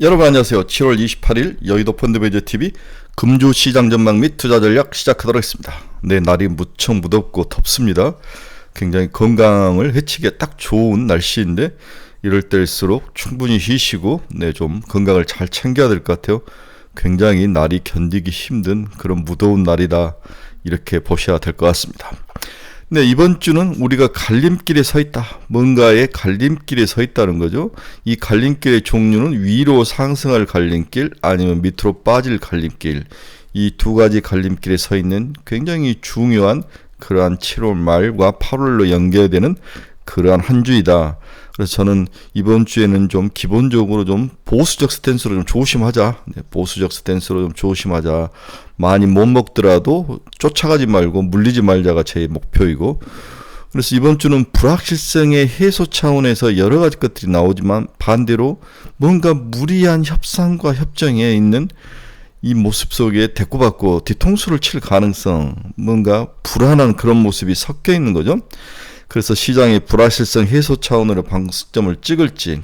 여러분 안녕하세요. 7월 28일 여의도 펀드매니저TV 금주시장 전망 및 투자 전략 시작하도록 하겠습니다. 네, 날이 무척 무덥고 덥습니다. 굉장히 건강을 해치기에 딱 좋은 날씨인데 이럴 때일수록 충분히 쉬시고 좀 건강을 잘 챙겨야 될 것 같아요. 굉장히 날이 견디기 힘든 그런 무더운 날이다, 이렇게 보셔야 될 것 같습니다. 네, 이번 주는 우리가 갈림길에 서 있다. 뭔가의 갈림길에 서 있다는 거죠. 이 갈림길의 종류는 위로 상승할 갈림길 아니면 밑으로 빠질 갈림길, 이 두 가지 갈림길에 서 있는 굉장히 중요한 그러한 7월 말과 8월로 연결되는 그러한 한 주이다. 그래서 저는 이번 주에는 좀 기본적으로 좀 보수적 스탠스로 좀 조심하자. 보수적 스탠스로 좀 조심하자. 많이 못 먹더라도 쫓아가지 말고 물리지 말자가 제 목표이고, 그래서 이번 주는 불확실성의 해소 차원에서 여러 가지 것들이 나오지만 반대로 뭔가 무리한 협상과 협정에 있는 이 모습 속에 대꾸받고 뒤통수를 칠 가능성, 뭔가 불안한 그런 모습이 섞여 있는 거죠. 그래서 시장의 불확실성 해소 차원으로 방점을 찍을지,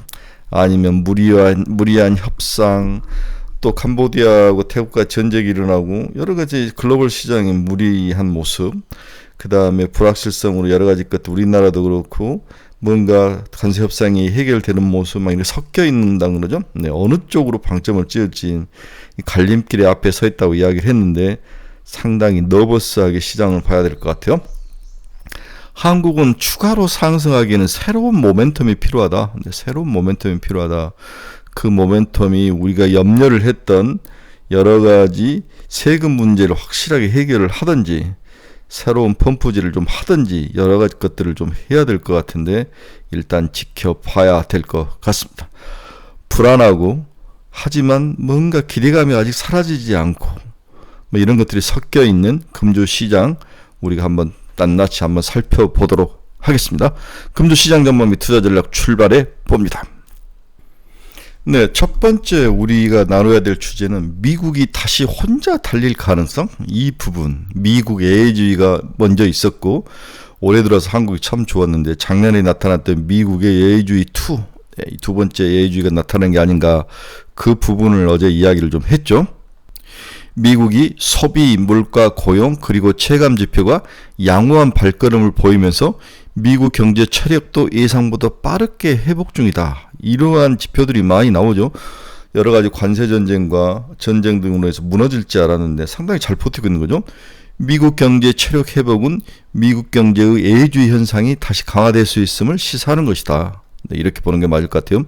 아니면 무리한 협상, 또 캄보디아하고 태국과 전쟁이 일어나고 여러 가지 글로벌 시장의 무리한 모습, 그 다음에 불확실성으로 여러 가지 것들, 우리나라도 그렇고 뭔가 관세 협상이 해결되는 모습, 막 이렇게 섞여 있는다는 거죠. 네, 어느 쪽으로 방점을 찍을지 갈림길에 앞에 서 있다고 이야기를 했는데 상당히 너버스하게 시장을 봐야 될 것 같아요. 한국은 추가로 상승하기에는 새로운 모멘텀이 필요하다. 새로운 모멘텀이 필요하다. 그 모멘텀이 우리가 염려를 했던 여러 가지 세금 문제를 확실하게 해결을 하든지, 새로운 펌프질을 좀 하든지, 여러 가지 것들을 좀 해야 될 것 같은데 일단 지켜봐야 될 것 같습니다. 불안하고 하지만 뭔가 기대감이 아직 사라지지 않고 이런 것들이 섞여 있는 금주 시장, 우리가 한번 낱낱이 한번 살펴보도록 하겠습니다. 금주 시장 전망 및 투자 전략 출발해 봅니다. 네, 첫 번째 우리가 나눠야 될 주제는 미국이 다시 혼자 달릴 가능성, 이 부분. 미국 예외주의가 먼저 있었고 올해 들어서 한국이 참 좋았는데 작년에 나타났던 미국의 예외주의 2, 두 번째 예외주의가 나타난 게 아닌가, 그 부분을 어제 이야기를 좀 했죠. 미국이 소비, 물가, 고용, 그리고 체감 지표가 양호한 발걸음을 보이면서 미국 경제 체력도 예상보다 빠르게 회복 중이다. 이러한 지표들이 많이 나오죠. 여러 가지 관세 전쟁과 전쟁 등으로 해서 무너질지 알았는데 상당히 잘 버티고 있는 거죠. 미국 경제 체력 회복은 미국 경제의 예외주의 현상이 다시 강화될 수 있음을 시사하는 것이다. 이렇게 보는 게 맞을 것 같아요.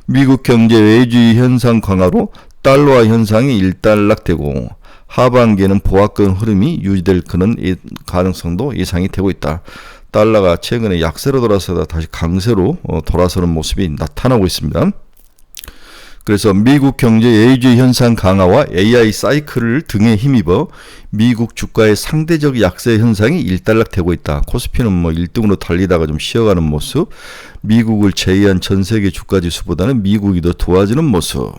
미국 경제 예외주의 현상 강화로 달러화 현상이 일단락되고 하반기에는 보합권 흐름이 유지될 그런 가능성도 예상이 되고 있다. 달러가 최근에 약세로 돌아서다 다시 강세로 돌아서는 모습이 나타나고 있습니다. 그래서 미국 경제 예외주의 현상 강화와 AI 사이클을 등에 힘입어 미국 주가의 상대적 약세 현상이 일단락되고 있다. 코스피는 1등으로 달리다가 좀 쉬어가는 모습, 미국을 제외한 전 세계 주가 지수보다는 미국이 더 도와주는 모습,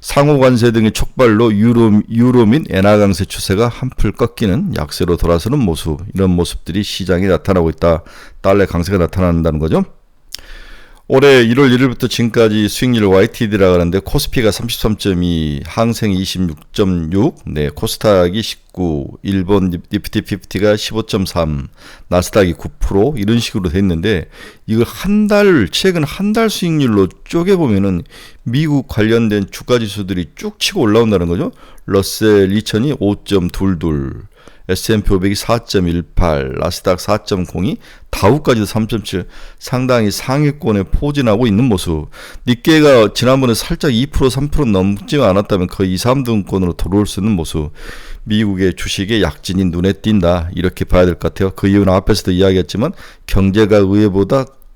상호 관세 등의 촉발로 유로 및 엔화 강세 추세가 한풀 꺾이는 약세로 돌아서는 모습, 이런 모습들이 시장에 나타나고 있다. 달러의 강세가 나타난다는 거죠. 올해 1월 1일부터 지금까지 수익률 YTD라고 하는데 코스피가 33.2, 항생이 26.6, 코스닥이 19, 일본 니프티 50가 15.3, 나스닥이 9%, 이런 식으로 됐는데 이걸 최근 한 달 수익률로 쪼개보면은 미국 관련된 주가 지수들이 쭉 치고 올라온다는 거죠. 러셀 2000이 5.22, S&P 500이 4.18, 나스닥 4.02, 다우까지도 3.7, 상당히 상위권에 포진하고 있는 모습. 니케이가 지난번에 살짝 2%, 3% 넘지 않았다면 거의 2, 3등권으로 들어올 수 있는 모습. 미국의 주식의 약진이 눈에 띈다, 이렇게 봐야 될 것 같아요. 그 이유는 앞에서도 이야기했지만 경제가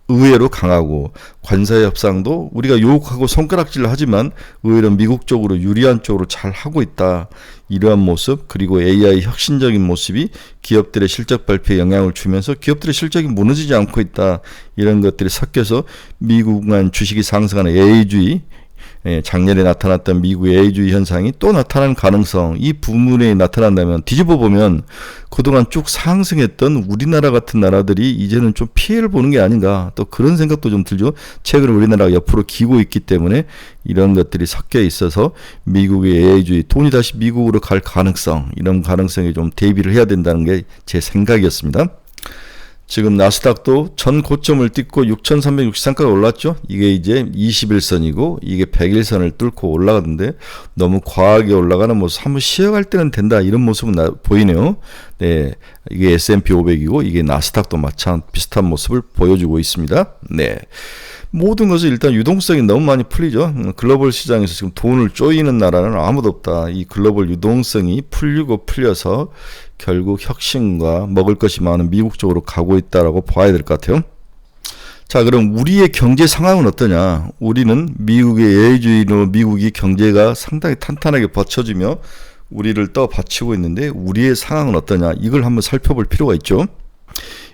의외로 강하고 관세 협상도 우리가 유혹하고 손가락질을 하지만 의외로 미국 쪽으로 유리한 쪽으로 잘 하고 있다. 이러한 모습, 그리고 AI 혁신적인 모습이 기업들의 실적 발표에 영향을 주면서 기업들의 실적이 무너지지 않고 있다. 이런 것들이 섞여서 미국만 주식이 상승하는 예외주의 작년에 나타났던 미국의 A주의 현상이 또 나타나는 가능성, 이 부분에 나타난다면 뒤집어 보면 그동안 쭉 상승했던 우리나라 같은 나라들이 이제는 좀 피해를 보는 게 아닌가, 또 그런 생각도 좀 들죠. 최근에 우리나라가 옆으로 기고 있기 때문에 이런 것들이 섞여 있어서 미국의 A주의, 돈이 다시 미국으로 갈 가능성, 이런 가능성에 좀 대비를 해야 된다는 게 제 생각이었습니다. 지금 나스닥도 전 고점을 뚫고 6,363까지 올랐죠. 이게 이제 21선이고 이게 100일선을 뚫고 올라가는데 너무 과하게 올라가는 모습, 한번 쉬어갈 때는 된다, 이런 모습은 보이네요. 네, 이게 S&P 500이고 이게 나스닥도 마찬 비슷한 모습을 보여주고 있습니다. 네. 모든 것은 일단 유동성이 너무 많이 풀리죠. 글로벌 시장에서 지금 돈을 쪼이는 나라는 아무도 없다. 이 글로벌 유동성이 풀려서 결국 혁신과 먹을 것이 많은 미국 쪽으로 가고 있다라고 봐야 될 것 같아요. 자, 그럼 우리의 경제 상황은 어떠냐? 우리는 미국의 예외주의로 미국이 경제가 상당히 탄탄하게 받쳐주며 우리를 떠받치고 있는데 우리의 상황은 어떠냐? 이걸 한번 살펴볼 필요가 있죠.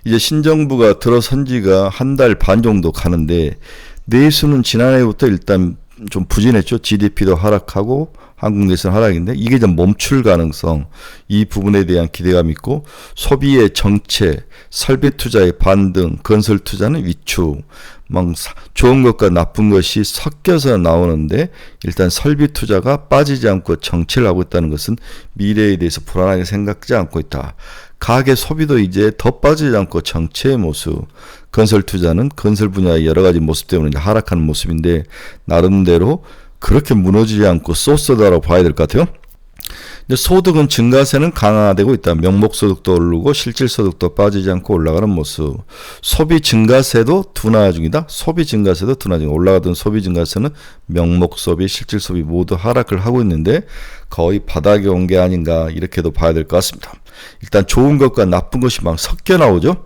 이제 신정부가 들어선 지가 한 달 반 정도 가는데 내수는 지난해부터 일단 좀 부진했죠. GDP도 하락하고 한국 내수는 하락인데 이게 좀 멈출 가능성, 이 부분에 대한 기대감이 있고, 소비의 정체, 설비 투자의 반등, 건설 투자는 위축, 막 좋은 것과 나쁜 것이 섞여서 나오는데 일단 설비 투자가 빠지지 않고 정체를 하고 있다는 것은 미래에 대해서 불안하게 생각하지 않고 있다. 가계 소비도 이제 더 빠지지 않고 정체의 모습, 건설 투자는 건설 분야의 여러 가지 모습 때문에 하락하는 모습인데 나름대로 그렇게 무너지지 않고 쏘쏘다라고 봐야 될 것 같아요. 근데 소득은 증가세는 강화되고 있다. 명목소득도 오르고 실질소득도 빠지지 않고 올라가는 모습. 소비 증가세도 둔화 중이다. 소비 증가세도 둔화 중이다. 올라가던 소비 증가세는 명목소비, 실질소비 모두 하락을 하고 있는데 거의 바닥에 온 게 아닌가, 이렇게도 봐야 될 것 같습니다. 일단 좋은 것과 나쁜 것이 막 섞여 나오죠.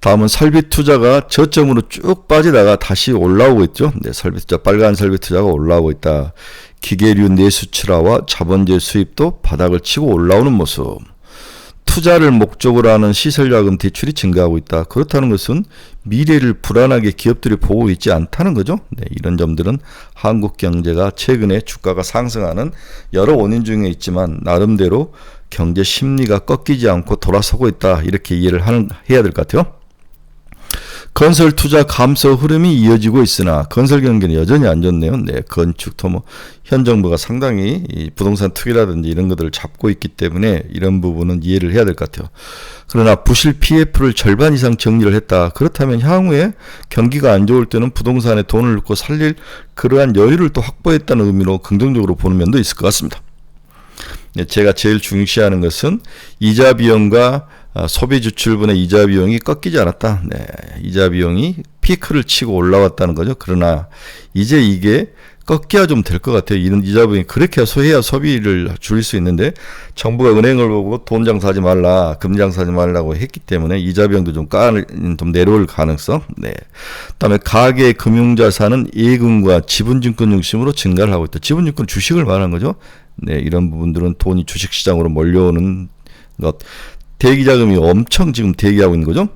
다음은 설비 투자가 저점으로 쭉 빠지다가 다시 올라오고 있죠. 네, 설비 투자, 빨간 설비 투자가 올라오고 있다. 기계류 내수출하와 자본재 수입도 바닥을 치고 올라오는 모습. 투자를 목적으로 하는 시설자금 대출이 증가하고 있다. 그렇다는 것은 미래를 불안하게 기업들이 보고 있지 않다는 거죠. 네, 이런 점들은 한국 경제가 최근에 주가가 상승하는 여러 원인 중에 있지만 나름대로 경제 심리가 꺾이지 않고 돌아서고 있다, 이렇게 이해를 해야 될 것 같아요. 건설 투자 감소 흐름이 이어지고 있으나 건설 경기는 여전히 안 좋네요. 네, 건축, 토목, 현 정부가 상당히 이 부동산 투기라든지 이런 것들을 잡고 있기 때문에 이런 부분은 이해를 해야 될 것 같아요. 그러나 부실 PF를 절반 이상 정리를 했다. 그렇다면 향후에 경기가 안 좋을 때는 부동산에 돈을 넣고 살릴 그러한 여유를 또 확보했다는 의미로 긍정적으로 보는 면도 있을 것 같습니다. 네, 제가 제일 중시하는 것은 이자 비용과 소비 지출분의 이자 비용이 꺾이지 않았다. 네, 이자 비용이 피크를 치고 올라왔다는 거죠. 그러나 이제 이게 꺾여야 좀 될 것 같아요. 이런 이자 비용이 그렇게 해야 소비를 줄일 수 있는데 정부가 은행을 보고 돈 장사하지 말라, 금리 장사하지 말라고 했기 때문에 이자 비용도 좀 내려올 가능성. 네. 그다음에 가계 금융자산은 예금과 지분증권 중심으로 증가를 하고 있다. 지분증권 주식을 말하는 거죠. 네, 이런 부분들은 돈이 주식시장으로 몰려오는 것. 대기자금이 엄청 지금 대기하고 있는 거죠.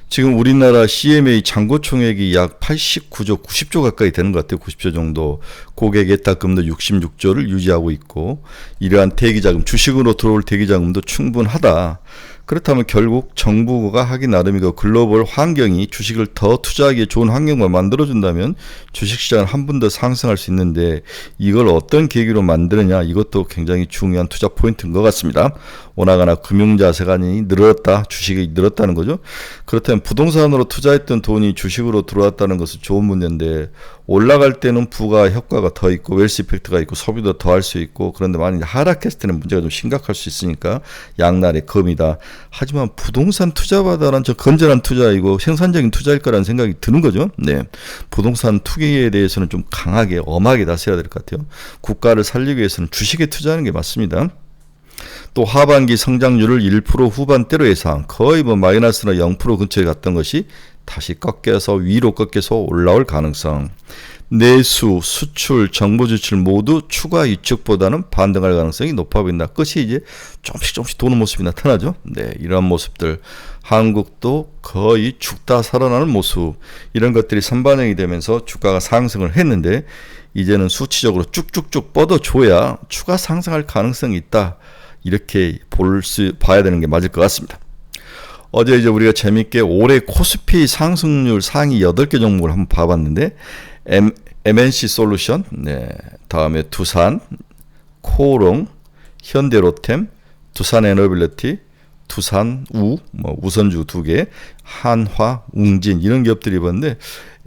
지금 우리나라 CMA 잔고총액이 약 89조, 90조 가까이 되는 것 같아요. 90조 정도. 고객 예탁금도 66조를 유지하고 있고 이러한 대기자금, 주식으로 들어올 대기자금도 충분하다. 그렇다면 결국 정부가 하기 나름이고 글로벌 환경이 주식을 더 투자하기에 좋은 환경만 만들어준다면 주식시장은 한 번 더 상승할 수 있는데 이걸 어떤 계기로 만드느냐, 이것도 굉장히 중요한 투자 포인트인 것 같습니다. 오나가나 금융자산이 늘었다, 주식이 늘었다는 거죠. 그렇다면 부동산으로 투자했던 돈이 주식으로 들어왔다는 것은 좋은 문제인데 올라갈 때는 부가 효과가 더 있고 웰스 이펙트가 있고 소비도 더 할 수 있고, 그런데 만약 하락했을 때는 문제가 좀 심각할 수 있으니까 양날의 검이다. 하지만 부동산 투자보다는 저 건전한 투자이고 생산적인 투자일 거라는 생각이 드는 거죠. 네, 부동산 투기에 대해서는 좀 강하게 엄하게 나서야 될 것 같아요. 국가를 살리기 위해서는 주식에 투자하는 게 맞습니다. 또 하반기 성장률을 1% 후반대로 예상, 거의 마이너스나 0% 근처에 갔던 것이 다시 위로 꺾여서 올라올 가능성. 내수, 수출, 정부 지출 모두 추가 위축보다는 반등할 가능성이 높아 보인다. 끝이 이제 조금씩 도는 모습이 나타나죠. 네, 이런 모습들. 한국도 거의 죽다 살아나는 모습. 이런 것들이 선반영이 되면서 주가가 상승을 했는데 이제는 수치적으로 쭉쭉쭉 뻗어줘야 추가 상승할 가능성이 있다. 이렇게 봐야 되는 게 맞을 것 같습니다. 어제 이제 우리가 재밌게 올해 코스피 상승률 상위 8개 종목을 한번 봐봤는데, MNC 솔루션, 네, 다음에 두산, 코오롱, 현대로템, 두산에너빌리티, 두산우, 우선주 2개, 한화, 웅진 이런 기업들이 봤는데,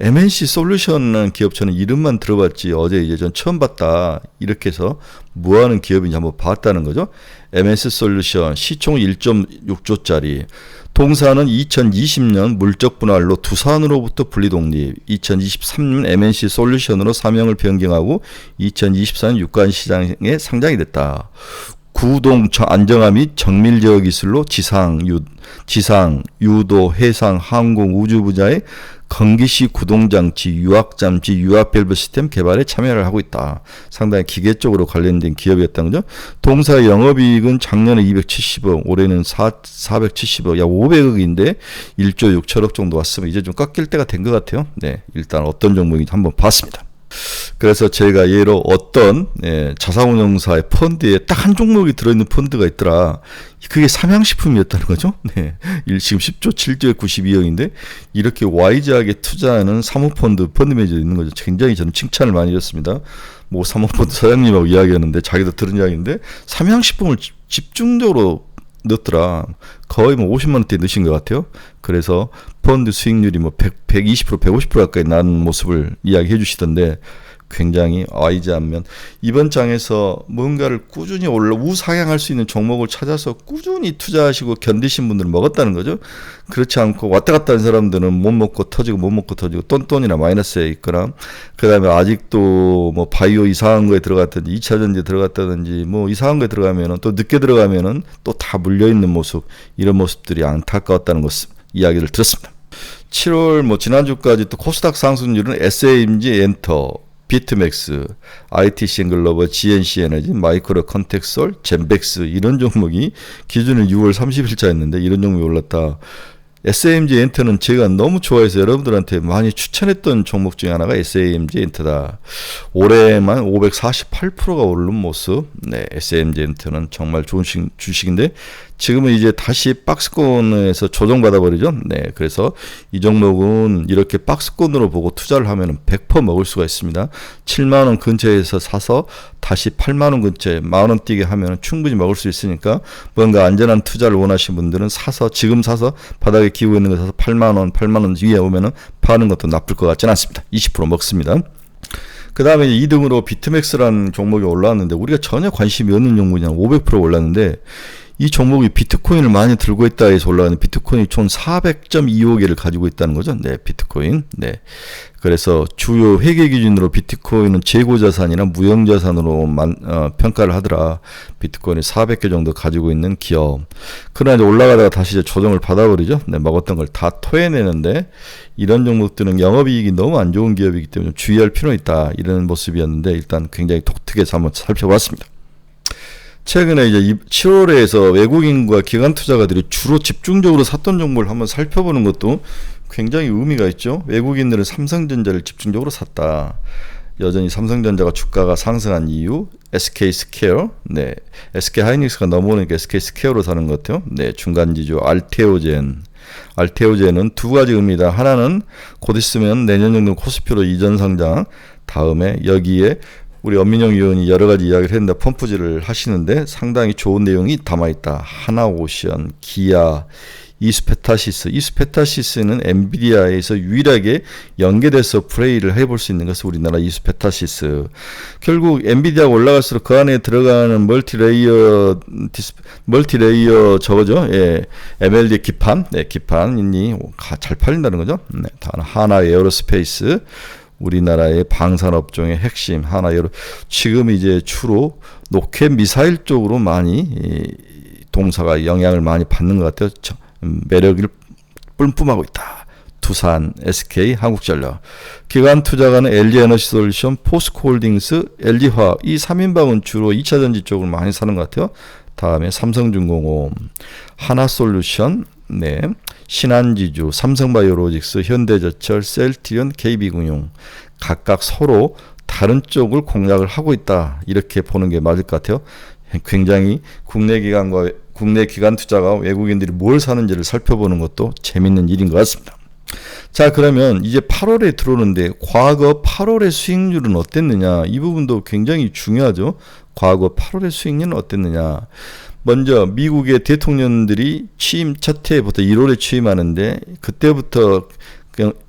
MNC 솔루션이라는 기업 저는 이름만 들어봤지 어제 이제 전 처음 봤다 이렇게 해서 뭐하는 기업인지 한번 봤다는 거죠. MNC 솔루션 시총 1.6조짜리, 동사는 2020년 물적 분할로 두산으로부터 분리 독립, 2023년 MNC 솔루션으로 사명을 변경하고 2024년 유관 시장에 상장이 됐다. 구동 안정화 및 정밀제어 기술로 지상, 유도, 해상, 항공, 우주 분야의 건기시 구동장치, 유압장치, 유압밸브 시스템 개발에 참여를 하고 있다. 상당히 기계 쪽으로 관련된 기업이었다는 거죠. 동사 영업이익은 작년에 270억, 올해는 470억, 약 500억인데 1조 6천억 정도 왔으면 이제 좀 깎일 때가 된 것 같아요. 네, 일단 어떤 종목인지 한번 봤습니다. 그래서 제가 예로 어떤 자산운용사의 펀드에 딱 한 종목이 들어있는 펀드가 있더라. 그게 삼양식품이었다는 거죠. 네, 지금 10조 7조에 92억인데 이렇게 와이즈하게 투자하는 사모펀드 펀드 매니저 있는 거죠. 굉장히 저는 칭찬을 많이 했습니다. 뭐 사모펀드 사장님하고 이야기하는데 자기도 들은 이야기인데 삼양식품을 집중적으로 넣었더라. 거의 뭐 50만 원대 넣으신 것 같아요. 그래서 펀드 수익률이 뭐 120%, 150% 가까이 나는 모습을 이야기해 주시던데 굉장히 와이즈하면 이번 장에서 뭔가를 꾸준히 우상향할 수 있는 종목을 찾아서 꾸준히 투자하시고 견디신 분들은 먹었다는 거죠. 그렇지 않고 왔다 갔다 하는 사람들은 못 먹고 터지고 똔똔이나 마이너스에 있거나, 그 다음에 아직도 뭐 바이오 이상한 거에 들어갔든지 2차 전지에 들어갔다든지 뭐 이상한 거에 들어가면은 또 늦게 들어가면은 또 다 물려있는 모습, 이런 모습들이 안타까웠다는 것을 이야기를 들었습니다. 7월 뭐 지난주까지 또 코스닥 상승률은 SAMG 엔터, 비트맥스, ITC 글로벌, GNC 에너지, 마이크로 컨텍솔, 젠백스 이런 종목이 기준을 6월 30일자였는데 이런 종목이 올랐다. SAMG 엔터는 제가 너무 좋아해서 여러분들한테 많이 추천했던 종목 중에 하나가 SAMG 엔터다. 올해만 548%가 오른 모습. 네, SAMG 엔터는 정말 좋은 주식인데 지금은 이제 다시 박스권에서 조정받아 버리죠. 네, 그래서 이 종목은 이렇게 박스권으로 보고 투자를 하면 100% 먹을 수가 있습니다. 7만 원 근처에서 사서 다시 8만 원 근처에 만 원 뛰게 하면 충분히 먹을 수 있으니까 뭔가 안전한 투자를 원하시는 분들은 지금 사서 바닥에 기고 있는 거 사서 8만 원 위에 오면은 파는 것도 나쁠 것 같지는 않습니다. 20% 먹습니다. 그 다음에 2등으로 비트맥스라는 종목이 올라왔는데 우리가 전혀 관심이 없는 종목이냐, 500% 올랐는데 이 종목이 비트코인을 많이 들고 있다 해서 올라가는, 비트코인이 총 400.25개를 가지고 있다는 거죠. 네, 비트코인. 네. 그래서 주요 회계 기준으로 비트코인은 재고자산이나 무형자산으로 평가를 하더라. 비트코인이 400개 정도 가지고 있는 기업. 그러나 이제 올라가다가 다시 이제 조정을 받아버리죠. 네, 먹었던 걸 다 토해내는데 이런 종목들은 영업이익이 너무 안 좋은 기업이기 때문에 주의할 필요는 있다. 이런 모습이었는데 일단 굉장히 독특해서 한번 살펴봤습니다. 최근에 이제 7월에서 외국인과 기관 투자가들이 주로 집중적으로 샀던 종목을 한번 살펴보는 것도 굉장히 의미가 있죠. 외국인들은 삼성전자를 집중적으로 샀다. 여전히 삼성전자가 주가가 상승한 이유, SK스퀘어, 네, SK하이닉스가 넘어오니까 SK스퀘어로 사는 것 같아요. 네, 중간지주 알테오젠은 두 가지 의미다. 하나는 곧 있으면 내년 정도 코스피로 이전 상장, 다음에 여기에 우리 엄민영 의원이 여러 가지 이야기를 했는데 펌프질을 하시는데 상당히 좋은 내용이 담아있다. 하나오션, 기아, 이스페타시스는 엔비디아에서 유일하게 연계돼서 플레이를 해볼 수 있는 것은 우리나라 이스페타시스. 결국 엔비디아가 올라갈수록 그 안에 들어가는 멀티레이어 저거죠. 예, MLD 기판, 네, 기판이 잘 팔린다는 거죠. 네, 하나 에어로스페이스. 우리나라의 방산업종의 핵심 지금 이제 주로 로켓 미사일 쪽으로 많이 동사가 영향을 많이 받는 것 같아요. 매력을 뿜뿜하고 있다. 두산, SK, 한국전력. 기관 투자가는 LG에너지솔루션, 포스코홀딩스, LG화학 이 3인방은 주로 2차전지 쪽을 많이 사는 것 같아요. 다음에 삼성중공업, 하나솔루션, 네, 신한지주, 삼성바이오로직스, 현대제철, 셀트리온, KB금융 각각 서로 다른 쪽을 공략을 하고 있다. 이렇게 보는 게 맞을 것 같아요. 굉장히 국내 기관 투자가 외국인들이 뭘 사는지를 살펴보는 것도 재밌는 일인 것 같습니다. 자, 그러면 이제 8월에 들어오는데 과거 8월의 수익률은 어땠느냐? 이 부분도 굉장히 중요하죠. 과거 8월의 수익률은 어땠느냐? 먼저 미국의 대통령들이 취임 첫 해부터 1월에 취임하는데 그때부터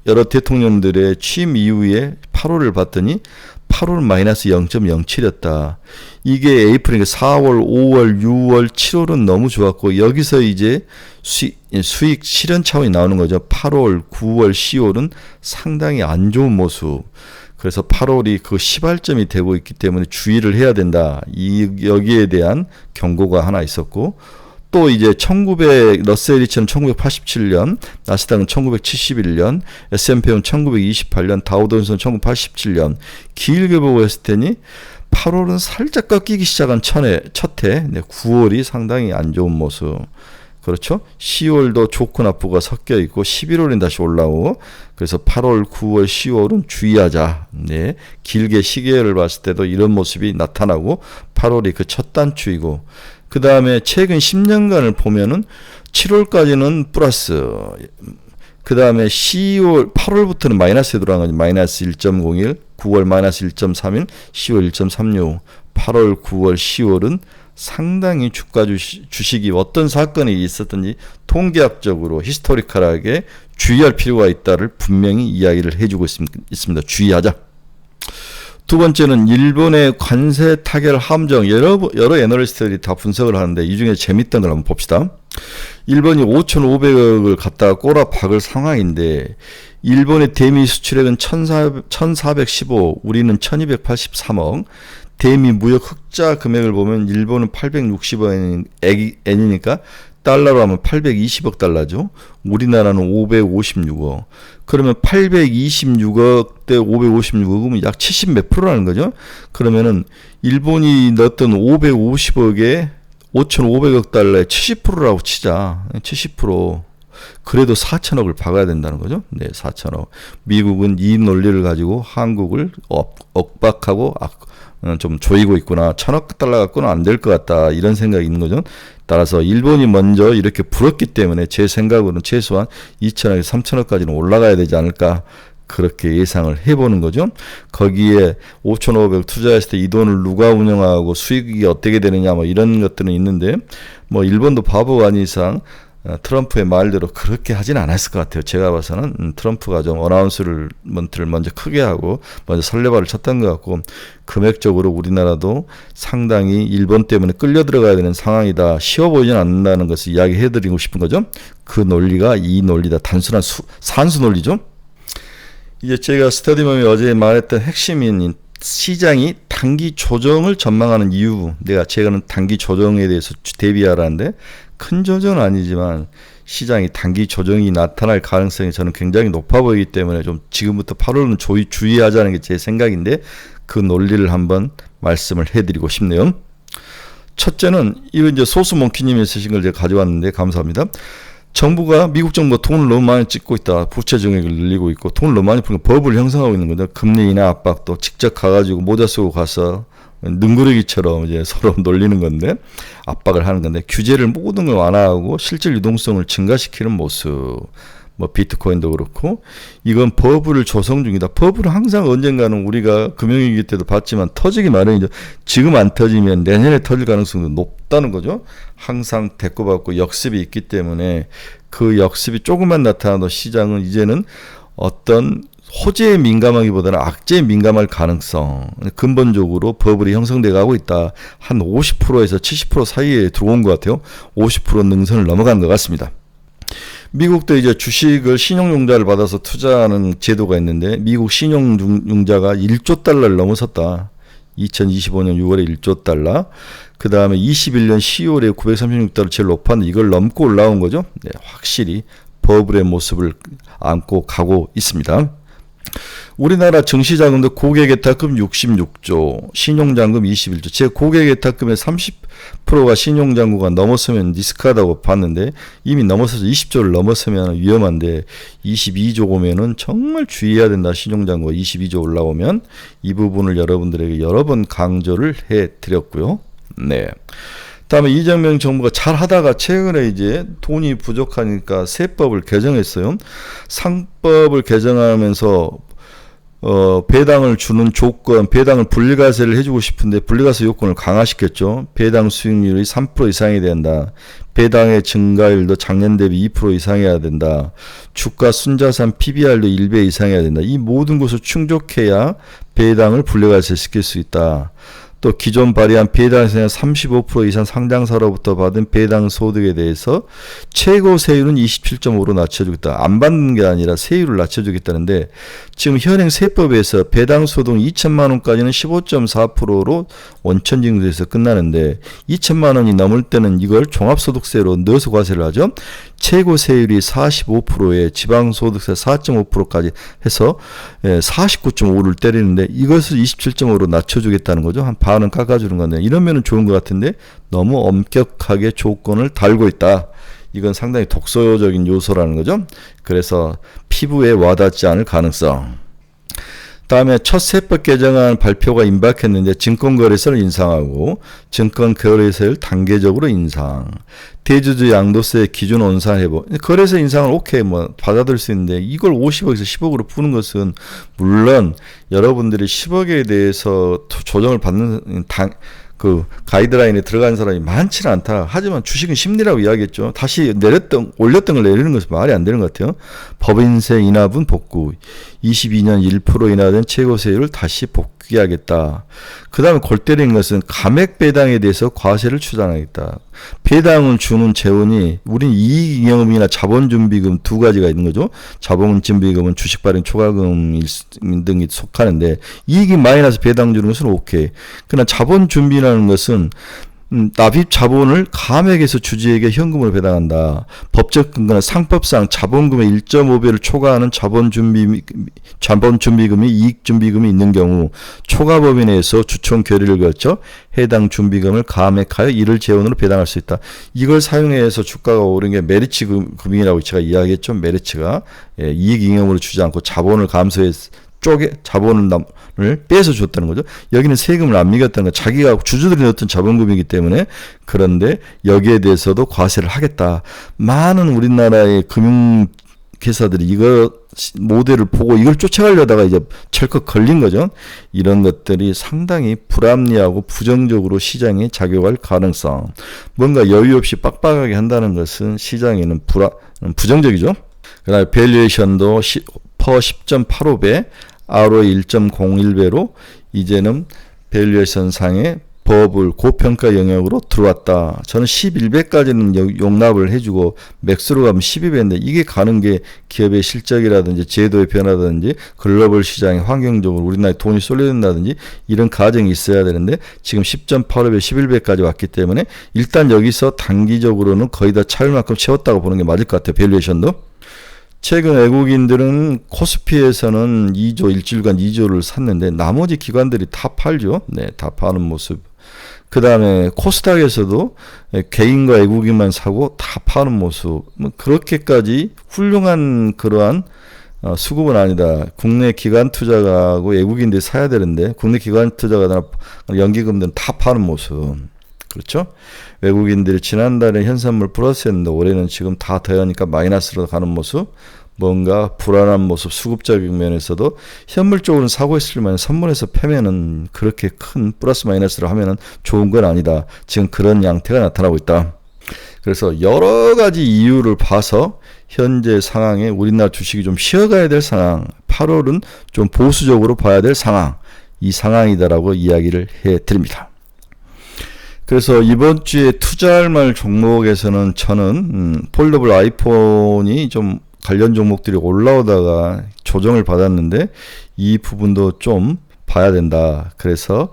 여러 대통령들의 취임 이후에 8월을 봤더니 8월 마이너스 0.07이었다. 이게 에이프릴 4월, 5월, 6월, 7월은 너무 좋았고 여기서 이제 수익 실현 차원이 나오는 거죠. 8월, 9월, 10월은 상당히 안 좋은 모습. 그래서 8월이 그 시발점이 되고 있기 때문에 주의를 해야 된다. 여기에 대한 경고가 하나 있었고 또 이제 러셀 2000은 1987년, 나스닥은 1971년, S&P는 1928년, 다우존스는 1987년 길게 보고 했을 테니 8월은 살짝 꺾이기 시작한 첫 해, 9월이 상당히 안 좋은 모습. 그렇죠? 10월도 좋고 나쁘가 섞여 있고 11월은 다시 올라오고 그래서 8월, 9월, 10월은 주의하자. 네, 길게 시계를 봤을 때도 이런 모습이 나타나고 8월이 그 첫 단추이고 그 다음에 최근 10년간을 보면은 7월까지는 플러스 그 다음에 8월부터는 마이너스에 들어간 거지. 마이너스 1.01, 9월 마이너스 1.31, 10월 1.36, 8월, 9월, 10월은 상당히 주가 주식이 어떤 사건이 있었든지 통계학적으로 히스토리컬하게 주의할 필요가 있다를 분명히 이야기를 해주고 있습니다. 주의하자. 두 번째는 일본의 관세 타결 함정. 여러 애널리스트들이 다 분석을 하는데 이 중에 재밌던 걸 한번 봅시다. 일본이 5,500억을 갖다가 꼬라 박을 상황인데 일본의 대미 수출액은 1,415, 우리는 1,283억. 대미 무역 흑자 금액을 보면 일본은 860억 엔이니까 달러로 하면 820억 달러죠. 우리나라는 556억. 그러면 826억 대 556억이면 약 70 몇 프로라는 거죠. 그러면은 일본이 넣었던 550억에 5,500억 달러에 70%라고 치자. 70%. 그래도 4천억을 박아야 된다는 거죠. 네, 4천억. 미국은 이 논리를 가지고 한국을 억박하고 좀 조이고 있구나. 1,000억 달러 갖고는 안 될 것 같다. 이런 생각이 있는 거죠. 따라서 일본이 먼저 이렇게 불었기 때문에 제 생각으로는 최소한 2,000억에서 3,000억까지는 올라가야 되지 않을까. 그렇게 예상을 해보는 거죠. 거기에 5,500 투자했을 때 이 돈을 누가 운영하고 수익이 어떻게 되느냐 뭐 이런 것들은 있는데 뭐 일본도 바보가 아닌 이상 트럼프의 말대로 그렇게 하진 않았을 것 같아요. 제가 봐서는 트럼프가 좀 어나운스먼트를 먼저 크게 하고 먼저 설레발을 쳤던 것 같고 금액적으로 우리나라도 상당히 일본 때문에 끌려 들어가야 되는 상황이다. 쉬워 보이진 않는다는 것을 이야기해드리고 싶은 거죠. 그 논리가 이 논리다. 단순한 산수 논리죠. 이제 제가 스터디맘이 어제 말했던 핵심인 시장이 단기 조정을 전망하는 이유, 제가는 단기 조정에 대해서 대비하라는데 큰 조정은 아니지만 시장이 단기 조정이 나타날 가능성이 저는 굉장히 높아 보이기 때문에 좀 지금부터 8월은 주의하자는 게 제 생각인데 그 논리를 한번 말씀을 해드리고 싶네요. 첫째는 이거 이제 소스몽키님이 쓰신 걸 제가 가져왔는데 감사합니다. 미국 정부가 돈을 너무 많이 찍고 있다. 부채 증액을 늘리고 있고 돈을 너무 많이 푸니까 버블을 형성하고 있는 거죠. 금리 인하 압박도 직접 가가지고 모자 쓰고 가서 능구르기처럼 이제 서로 놀리는 건데 압박을 하는 건데 규제를 모든 걸 완화하고 실질 유동성을 증가시키는 모습. 뭐 비트코인도 그렇고 이건 버블을 조성 중이다. 버블은 항상 언젠가는 우리가 금융위기 때도 봤지만 터지기 마련이죠. 지금 안 터지면 내년에 터질 가능성도 높다는 거죠. 항상 대꾸받고 역습이 있기 때문에 그 역습이 조금만 나타나도 시장은 이제는 어떤 호재에 민감하기보다는 악재에 민감할 가능성, 근본적으로 버블이 형성돼 가고 있다. 한 50%에서 70% 사이에 들어온 것 같아요. 50% 능선을 넘어간 것 같습니다. 미국도 이제 주식을 신용융자를 받아서 투자하는 제도가 있는데 미국 신용융자가 1조 달러를 넘어섰다. 2025년 6월에 1조 달러. 그 다음에 21년 10월에 936달러 제일 높았는데 이걸 넘고 올라온 거죠. 네, 확실히 버블의 모습을 안고 가고 있습니다. 우리나라 증시자금도 고객예탁금 66조, 신용잔금 21조. 제 고객예탁금의 30%가 신용잔고가 넘었으면 리스크하다고 봤는데 이미 넘어서서 20조를 넘었으면 위험한데 22조 오면은 정말 주의해야 된다. 신용잔고가 22조 올라오면 이 부분을 여러분들에게 여러 번 강조를 해드렸고요. 네. 다음에 이재명 정부가 잘 하다가 최근에 이제 돈이 부족하니까 세법을 개정했어요. 상법을 개정하면서 배당을 주는 조건, 배당을 분리과세를 해주고 싶은데 분리과세 요건을 강화시켰죠. 배당 수익률이 3% 이상이 된다. 배당의 증가율도 작년 대비 2% 이상해야 된다. 주가 순자산 PBR도 1배 이상해야 된다. 이 모든 것을 충족해야 배당을 분리과세 시킬 수 있다. 또 기존 발의한 배당세는 35% 이상 상장사로부터 받은 배당 소득에 대해서 최고 세율은 27.5로 낮춰주겠다. 안 받는 게 아니라 세율을 낮춰주겠다는데 지금 현행 세법에서 배당 소득 2천만 원까지는 15.4%로 원천징수에서 끝나는데 2천만 원이 넘을 때는 이걸 종합소득세로 넣어서 과세를 하죠. 최고 세율이 45%에 지방소득세 4.5%까지 해서 49.5를 때리는데 이것을 27.5로 낮춰주겠다는 거죠. 한 반은 깎아주는 건데 이러면 좋은 것 같은데 너무 엄격하게 조건을 달고 있다. 이건 상당히 독소적인 요소라는 거죠. 그래서 피부에 와닿지 않을 가능성. 다음에 첫 세법 개정안 발표가 임박했는데 증권거래세를 인상하고 증권거래세를 단계적으로 인상, 대주주 양도세 기준 원산해보. 거래세 인상을 오케이 뭐 받아들일 수 있는데 이걸 50억에서 10억으로 푸는 것은 물론 여러분들이 10억에 대해서 조정을 받는 그 가이드라인에 들어간 사람이 많지는 않다. 하지만 주식은 심리라고 이야기했죠. 다시 올렸던 걸 내리는 것은 말이 안 되는 것 같아요. 법인세 인하분 복구, 22년 1% 인하된 최고세율을 다시 복귀하겠다. 그 다음에 골 때리는 것은 감액 배당에 대해서 과세를 추진하겠다. 배당을 주는 재원이 우린 이익잉여금이나 자본준비금 두 가지가 있는 거죠. 자본준비금은 주식발행 초과금 등이 속하는데 이익이 많이 나서 배당 주는 것은 오케이. 그러나 자본준비라는 것은 납입 자본을 감액해서 주주에게 현금으로 배당한다. 법적 근거는 상법상 자본금의 1.5배를 초과하는 자본준비금이 이익준비금이 있는 경우 초과법인에서 주총 결의를 거쳐 해당 준비금을 감액하여 이를 재원으로 배당할 수 있다. 이걸 사용해서 주가가 오른 게 메리츠 금융이라고 제가 이야기했죠. 메리츠가 이익잉여금으로 주지 않고 자본을 감소해서 자본을 빼서 줬다는 거죠. 여기는 세금을 안 매겼다는 거. 자기가 주주들이 넣었던 자본금이기 때문에. 그런데 여기에 대해서도 과세를 하겠다. 많은 우리나라의 금융회사들이 이거 모델을 보고 이걸 쫓아가려다가 이제 철컥 걸린 거죠. 이런 것들이 상당히 불합리하고 부정적으로 시장에 작용할 가능성. 뭔가 여유 없이 빡빡하게 한다는 것은 시장에는 부정적이죠. 그다음에 밸류에이션도 퍼 10.85배, ROE 1.01배로 이제는 밸류에이션 상의 버블 고평가 영역으로 들어왔다. 저는 11배까지는 용납을 해주고 맥스로 가면 12배인데 이게 가는 게 기업의 실적이라든지 제도의 변화라든지 글로벌 시장의 환경적으로 우리나라에 돈이 쏠려든다든지 이런 가정이 있어야 되는데 지금 10.85배 11배까지 왔기 때문에 일단 여기서 단기적으로는 거의 다 차율만큼 채웠다고 보는 게 맞을 것 같아요. 밸류에이션도. 최근 외국인들은 코스피에서는 2조, 일주일간 2조를 샀는데 나머지 기관들이 다 팔죠. 네, 다 파는 모습. 그 다음에 코스닥에서도 개인과 외국인만 사고 다 파는 모습. 뭐 그렇게까지 훌륭한 그러한 수급은 아니다. 국내 기관 투자가하고 외국인들이 사야 되는데 국내 기관 투자가나 연기금들은 다 파는 모습. 그렇죠? 외국인들이 지난달에 현선물 플러스였는데 올해는 지금 다 더하니까 마이너스로 가는 모습, 뭔가 불안한 모습, 수급적인 면에서도 현물적으로는 사고 있을만 선물에서 패면은 그렇게 큰 플러스 마이너스로 하면은 좋은 건 아니다. 지금 그런 양태가 나타나고 있다. 그래서 여러 가지 이유를 봐서 현재 상황에 우리나라 주식이 좀 쉬어가야 될 상황, 8월은 좀 보수적으로 봐야 될 상황, 이 상황이다라고 이야기를 해드립니다. 그래서 이번 주에 투자할 만한 종목에서는 저는 폴더블 아이폰이 좀 관련 종목들이 올라오다가 조정을 받았는데 이 부분도 좀 봐야 된다. 그래서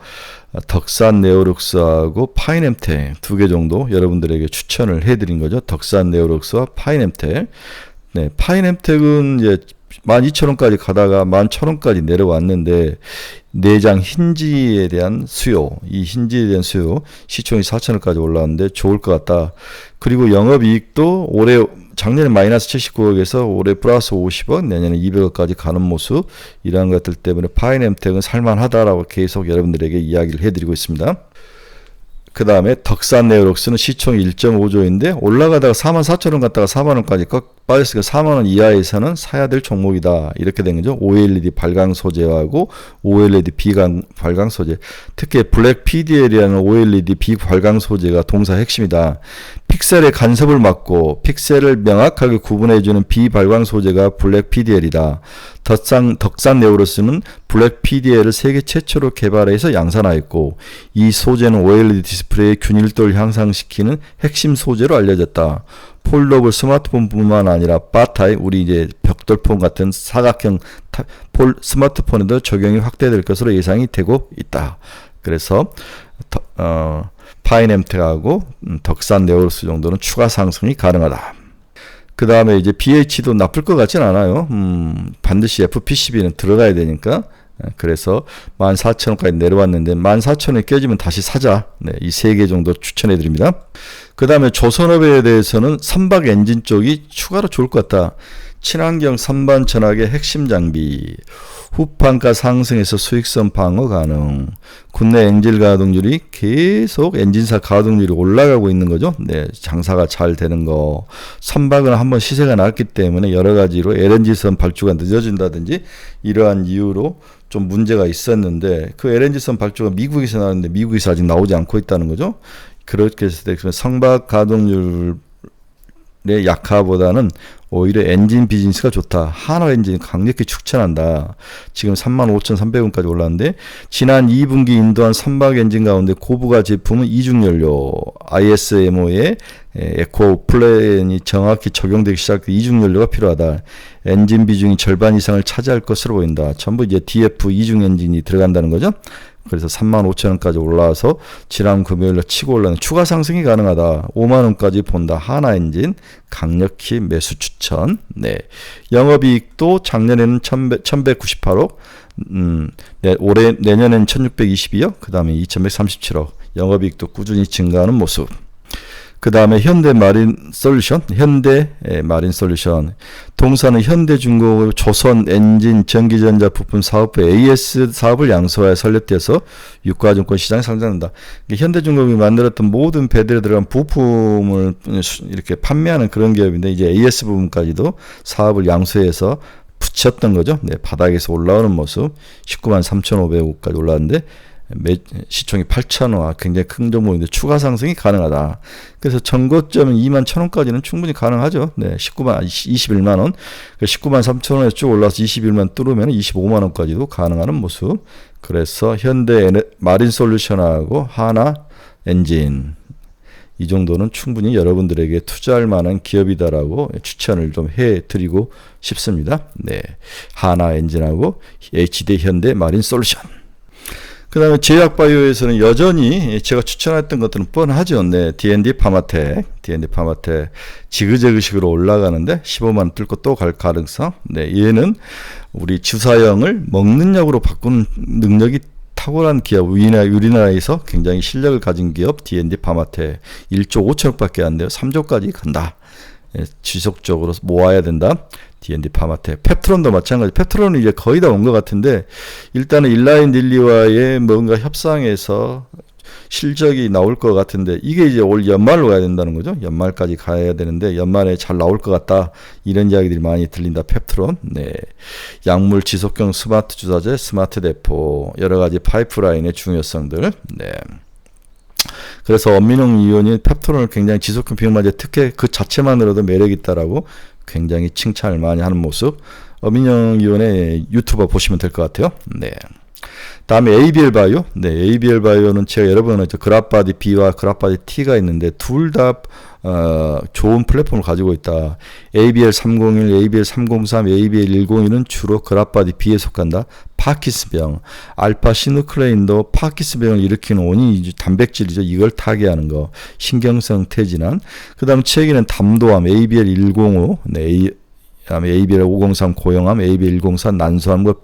덕산 네오룩스하고 파이nem텍 두 개 정도 여러분들에게 추천을 해드린 거죠. 덕산 네오룩스와 파이nem텍. 네, 파이nem텍은 이제 12,000원까지 가다가 11,000원까지 내려왔는데 내장 힌지에 대한 수요, 이 힌지에 대한 수요, 시총이 4,000원까지 올라왔는데 좋을 것 같다. 그리고 영업이익도 올해 작년에 마이너스 79억에서 올해 플러스 50억, 내년에 200억까지 가는 모습, 이러한 것들 때문에 파이nem텍은 살만하다라고 계속 여러분들에게 이야기를 해드리고 있습니다. 그 다음에 덕산 네오록스는 시총이 1.5조인데 올라가다가 44,000원 갔다가 4만원까지 빠졌으니까 4만원 이하에서는 사야 될 종목이다. 이렇게 된 거죠. OLED 발광 소재하고 OLED 비발광 소재. 특히 블랙 PDL이라는 OLED 비발광 소재가 동사 핵심이다. 픽셀의 간섭을 막고 픽셀을 명확하게 구분해주는 비발광 소재가 블랙 PDL이다. 덕산 네오록스는 블랙 PDL을 세계 최초로 개발해서 양산하였고 이 소재는 OLED 디스플레이의 균일도를 향상시키는 핵심 소재로 알려졌다. 폴더블 스마트폰뿐만 아니라 바타입, 우리 이제 벽돌폰 같은 사각형 스마트폰에도 적용이 확대될 것으로 예상이 되고 있다. 그래서 파이nem텍하고 덕산 네오록스 정도는 추가 상승이 가능하다. 그 다음에 이제 BH도 나쁠 것 같진 않아요. 반드시 FPCB는 들어가야 되니까. 그래서 14,000원까지 내려왔는데 14,000원에 깨지면 다시 사자. 네, 이 3개 정도 추천해 드립니다. 그 다음에 조선업에 대해서는 선박 엔진 쪽이 추가로 좋을 것 같다. 친환경 선반 전학의 핵심 장비, 후판가 상승해서 수익성 방어 가능, 국내 엔진 가동률이 계속 엔진사 가동률이 올라가고 있는 거죠. 네, 장사가 잘 되는 거. 선박은 한번 시세가 났기 때문에 여러 가지로 LNG선 발주가 늦어진다든지 이러한 이유로 좀 문제가 있었는데 그 LNG선 발주가 미국에서 나왔는데 미국에서 아직 나오지 않고 있다는 거죠. 그렇게 했을 때 선박 가동률의 약화보다는 오히려 엔진 비즈니스가 좋다. 한화 엔진 강력히 추천한다. 지금 35,300원까지 올랐는데 지난 2분기 인도한 선박 엔진 가운데 고부가 제품은 이중연료 ISMO의 에코 플랜이 정확히 적용되기 시작해 이중연료가 필요하다. 엔진 비중이 절반 이상을 차지할 것으로 보인다. 전부 이제 DF 이중 엔진이 들어간다는 거죠. 그래서 35,000원까지 올라와서 지난 금요일에 치고 올라는 추가 상승이 가능하다. 5만원까지 본다. 하나 엔진 강력히 매수 추천. 네, 영업이익도 작년에는 1,198억, 내년에는 1,622억, 그 다음에 2,137억. 영업이익도 꾸준히 증가하는 모습. 그 다음에 현대마린솔루션, 동사는 현대중공업 조선 엔진 전기전자 부품 사업부 AS 사업을 양소하여 설립되어서 유가증권 시장에 상장한다. 현대중공업이 만들었던 모든 배들에 들어간 부품을 이렇게 판매하는 그런 기업인데 이제 AS 부분까지도 사업을 양소해서 붙였던 거죠. 네, 바닥에서 올라오는 모습. 193,500원까지 올라왔는데 시총이 8,000원, 굉장히 큰 종목인데 추가 상승이 가능하다. 그래서 전고점은 21,000원까지는 충분히 가능하죠. 네, 21만원. 193,000원에 쭉 올라서 21만 뚫으면 25만원까지도 가능한 모습. 그래서 현대 마린솔루션하고 하나 엔진. 이 정도는 충분히 여러분들에게 투자할 만한 기업이다라고 추천을 좀 해드리고 싶습니다. 네, 하나 엔진하고 HD 현대 마린솔루션. 그 다음에 제약바이오에서는 여전히 제가 추천했던 것들은 뻔하죠. 네, D&D 파마텍 지그재그식으로 올라가는데 15만원 뚫고 또 갈 가능성. 네, 얘는 우리 주사형을 먹는 약으로 바꾸는 능력이 탁월한 기업, 우리나라에서 굉장히 실력을 가진 기업 D&D 파마텍 1조 5천억밖에 안 돼요. 3조까지 간다. 지속적으로 모아야 된다. D&D 파마텍. 펩트론도 마찬가지. 펩트론은 이제 거의 다 온 것 같은데 일단은 일라인 릴리와의 뭔가 협상에서 실적이 나올 것 같은데 이게 이제 올 연말로 가야 된다는 거죠. 연말까지 가야 되는데 연말에 잘 나올 것 같다. 이런 이야기들이 많이 들린다. 펩트론. 네. 약물 지속형 스마트 주사제, 스마트 대포, 여러 가지 파이프라인의 중요성들. 네. 그래서 엄민영 의원이 펩트론을 굉장히 지속형 비용마제 특혜 그 자체만으로도 매력 있다라고 굉장히 칭찬을 많이 하는 모습. 엄민영 의원의 유튜버 보시면 될 것 같아요. 네. 다음에 ABL 바이오. 네, ABL 바이오는 제가 여러 번 그라파디 B와 그라파디 T가 있는데 둘 다 좋은 플랫폼을 가지고 있다. ABL 301, ABL 303, ABL 101은 주로 그라파디 B에 속한다. 파키스병, 알파시누클레인도 파키스병을 일으키는 원인이 단백질이죠. 이걸 타개하는 거, 신경성 퇴진환. 그 다음 책에는 담도암, ABL 105, 네, 그다음에 ABL 503 고형암, ABL 104 난소암과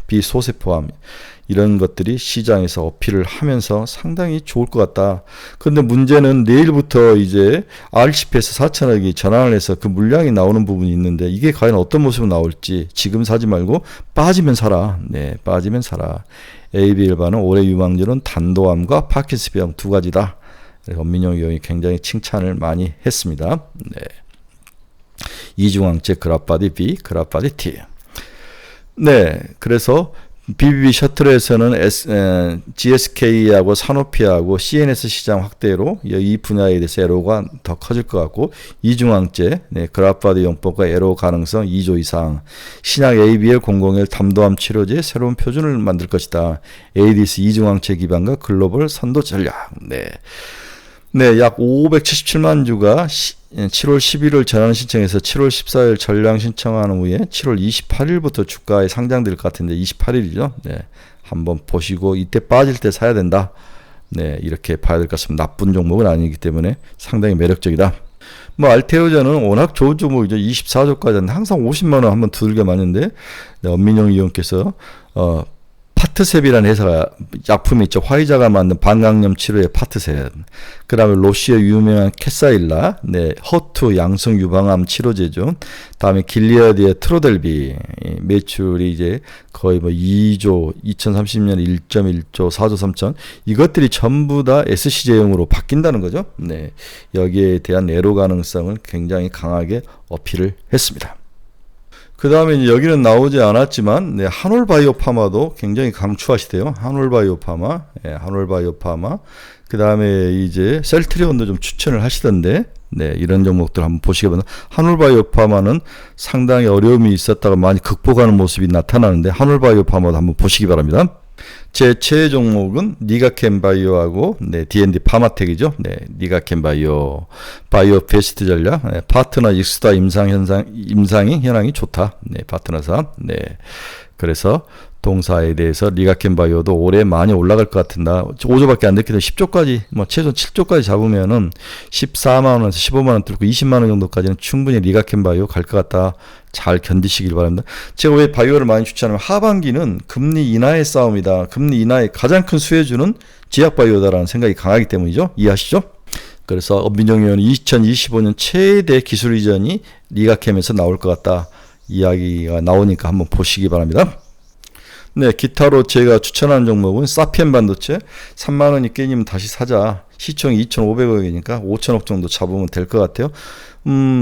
비소세포암 이런 것들이 시장에서 어필을 하면서 상당히 좋을 것 같다. 그런데 문제는 내일부터 이제 RCP에서 4천억이 전환을 해서 그 물량이 나오는 부분이 있는데 이게 과연 어떤 모습으로 나올지 지금 사지 말고 빠지면 사라. 네, 빠지면 사라. ABL반은 올해 유망주는 단도암과 파킨슨병 두 가지다. 엄민영 의원이 굉장히 칭찬을 많이 했습니다. 네. 이중항체 그라파디 B, 그라파디 T. 네, 그래서 BBB 셔틀에서는 GSK하고 사노피하고 CNS 시장 확대로 이 분야에 대해서 애로가 더 커질 것 같고 이중항체, 네, 그라파디 용법과 애로 가능성 2조 이상 신약 ABL 001 담도암 치료제의 새로운 표준을 만들 것이다. ADC 이중항체 기반과 글로벌 선도 전략. 네, 약 577만 주가 7월 11일 전환 신청해서 7월 14일 전량 신청한 후에 7월 28일부터 주가에 상장될 것 같은데 28일이죠. 네, 한번 보시고 이때 빠질 때 사야 된다. 네, 이렇게 봐야 될 것 같습니다. 나쁜 종목은 아니기 때문에 상당히 매력적이다. 뭐 알테오전은 워낙 좋은 종목이죠. 24조까지는 항상 50만 원 한번 두들겨 맞는데 네, 엄민영 의원께서 파트셉이라는 회사가 약품이 있죠. 화이자가 만든 방광염 치료의 파트셉. 그 다음에 로시의 유명한 캐사일라, 네, 허투 양성 유방암 치료제죠. 다음에 길리아드의 트로델비 매출이 이제 거의 뭐 2조, 2030년 1.1조, 4조 3천 이것들이 전부 다 SC제형으로 바뀐다는 거죠. 네, 여기에 대한 애로 가능성을 굉장히 강하게 어필을 했습니다. 그 다음에 여기는 나오지 않았지만, 네, 한올바이오파마도 굉장히 강추하시대요. 한올바이오파마, 네, 한올바이오파마. 그 다음에 이제 셀트리온도 좀 추천을 하시던데, 네, 이런 종목들 한번 보시기 바랍니다. 한올바이오파마는 상당히 어려움이 있었다가 많이 극복하는 모습이 나타나는데, 한올바이오파마도 한번 보시기 바랍니다. 제 최애 종목은 니가캠바이오하고 네, D&D 파마텍이죠. 네, 니가캠바이오 바이오 베스트 전략, 네, 파트너 익스다 임상이 현황이 좋다. 네, 파트너사. 네, 그래서 동사에 대해서 니가캠바이오도 올해 많이 올라갈 것 같은다. 5조밖에 안 됐기 때문에 10조까지, 뭐 최소 7조까지 잡으면은 14만 원에서 15만 원 뚫고 20만 원 정도까지는 충분히 니가캠바이오 갈 것 같다. 잘 견디시길 바랍니다. 제가 왜 바이오를 많이 추천하면 하반기는 금리 인하의 싸움이다. 금리 인하의 가장 큰 수혜주는 제약바이오다라는 생각이 강하기 때문이죠. 이해하시죠? 그래서 엄민정 의원은 2025년 최대 기술 이전이 니가캠에서 나올 것 같다. 이야기가 나오니까 한번 보시기 바랍니다. 네, 기타로 제가 추천하는 종목은 사피엔 반도체 3만 원이 깨지면 다시 사자. 시총이 2,500억이니까 5천억 정도 잡으면 될 것 같아요.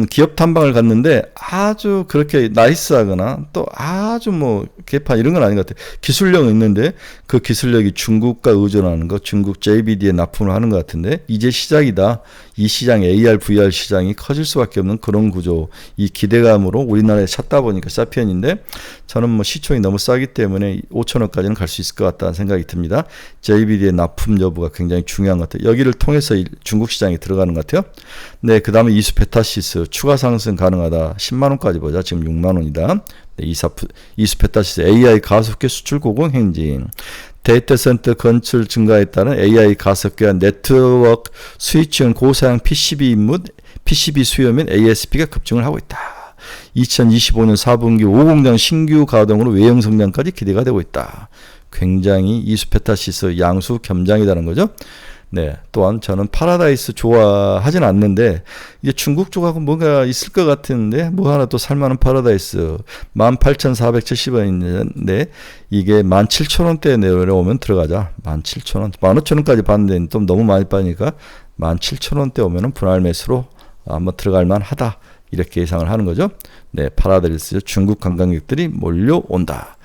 기업 탐방을 갔는데 아주 그렇게 나이스하거나 또 아주 뭐 개판 이런 건 아닌 것 같아요. 기술력은 있는데 그 기술력이 중국과 의존하는 거, 중국 JBD에 납품을 하는 것 같은데 이제 시작이다. 이 시장 AR, VR 시장이 커질 수밖에 없는 그런 구조. 이 기대감으로 우리나라에 찾다 보니까 사피엔인데 저는 뭐 시총이 너무 싸기 때문에 5천억까지는 갈 수 있을 것 같다는 생각이 듭니다. JBD의 납품 여부가 굉장히 중요한 것 같아요. 여기를 통해서 중국 시장에 들어가는 것 같아요. 네, 그 다음에 이수페타시스 추가 상승 가능하다. 10만 원까지 보자. 지금 6만 원이다. 네, 이수페타시스 AI 가속기 수출 고공 행진. 데이터센터 건축 증가에 따른 AI 가속기와 네트워크 스위칭 고사양 PCB 임무, PCB 수요 및 ASP가 급증을 하고 있다. 2025년 4분기 5공장 신규 가동으로 외형 성장까지 기대가 되고 있다. 굉장히 이수페타시스 양수 겸장이라는 거죠. 네, 또한 저는 파라다이스 좋아하진 않는데 이게 중국 쪽하고 뭔가 있을 것 같은데 뭐 하나 또 살만한 파라다이스 18,470원인데 이게 17,000원대에 내려오면 들어가자. 17,000원, 15,000원까지 봤는데 좀 너무 많이 빠니까 17,000원대 오면은 분할 매수로 한번 들어갈 만하다. 이렇게 예상을 하는 거죠. 네, 파라다이스 중국 관광객들이 몰려온다.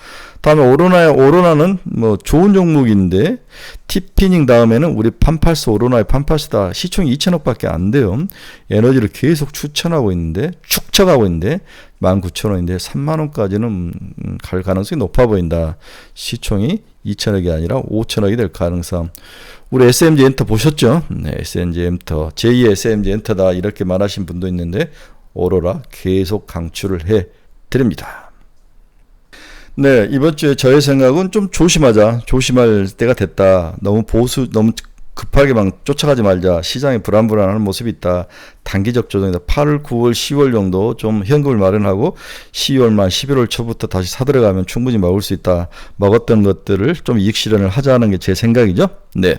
다음에 오로나는 뭐 좋은 종목인데 티피닝 다음에는 우리 판팔스 오로나의 판팔스다. 시총이 2천억밖에 안 돼요. 에너지를 계속 축적하고 있는데 19,000원인데 3만 원까지는 갈 가능성이 높아 보인다. 시총이 2천억이 아니라 5천억이 될 가능성. 우리 SMG 엔터 보셨죠? 네, SMG 엔터 제2의 SMG 엔터다 이렇게 말하신 분도 있는데 오로라 계속 강추를 해 드립니다. 네, 이번 주에 저의 생각은 좀 조심하자. 조심할 때가 됐다. 너무 급하게 막 쫓아가지 말자. 시장이 불안불안한 모습이 있다. 단기적 조정이다. 8월, 9월, 10월 정도 좀 현금을 마련하고 12월 말 11월 초부터 다시 사들어가면 충분히 먹을 수 있다. 먹었던 것들을 좀 이익 실현을 하자는 게 제 생각이죠. 네.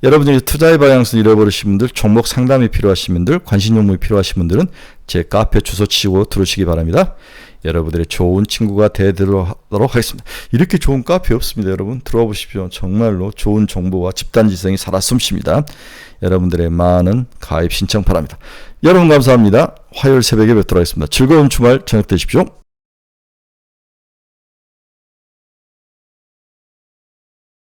여러분들이 투자의 방향성을 잃어버리신 분들, 종목 상담이 필요하신 분들, 관심 종목이 필요하신 분들은 제 카페 주소 치고 들어오시기 바랍니다. 여러분들의 좋은 친구가 되도록 하겠습니다. 이렇게 좋은 카페 없습니다. 여러분 들어와 보십시오. 정말로 좋은 정보와 집단지성이 살아 숨쉽니다. 여러분들의 많은 가입 신청 바랍니다. 여러분 감사합니다. 화요일 새벽에 뵙도록 하겠습니다. 즐거운 주말 저녁 되십시오.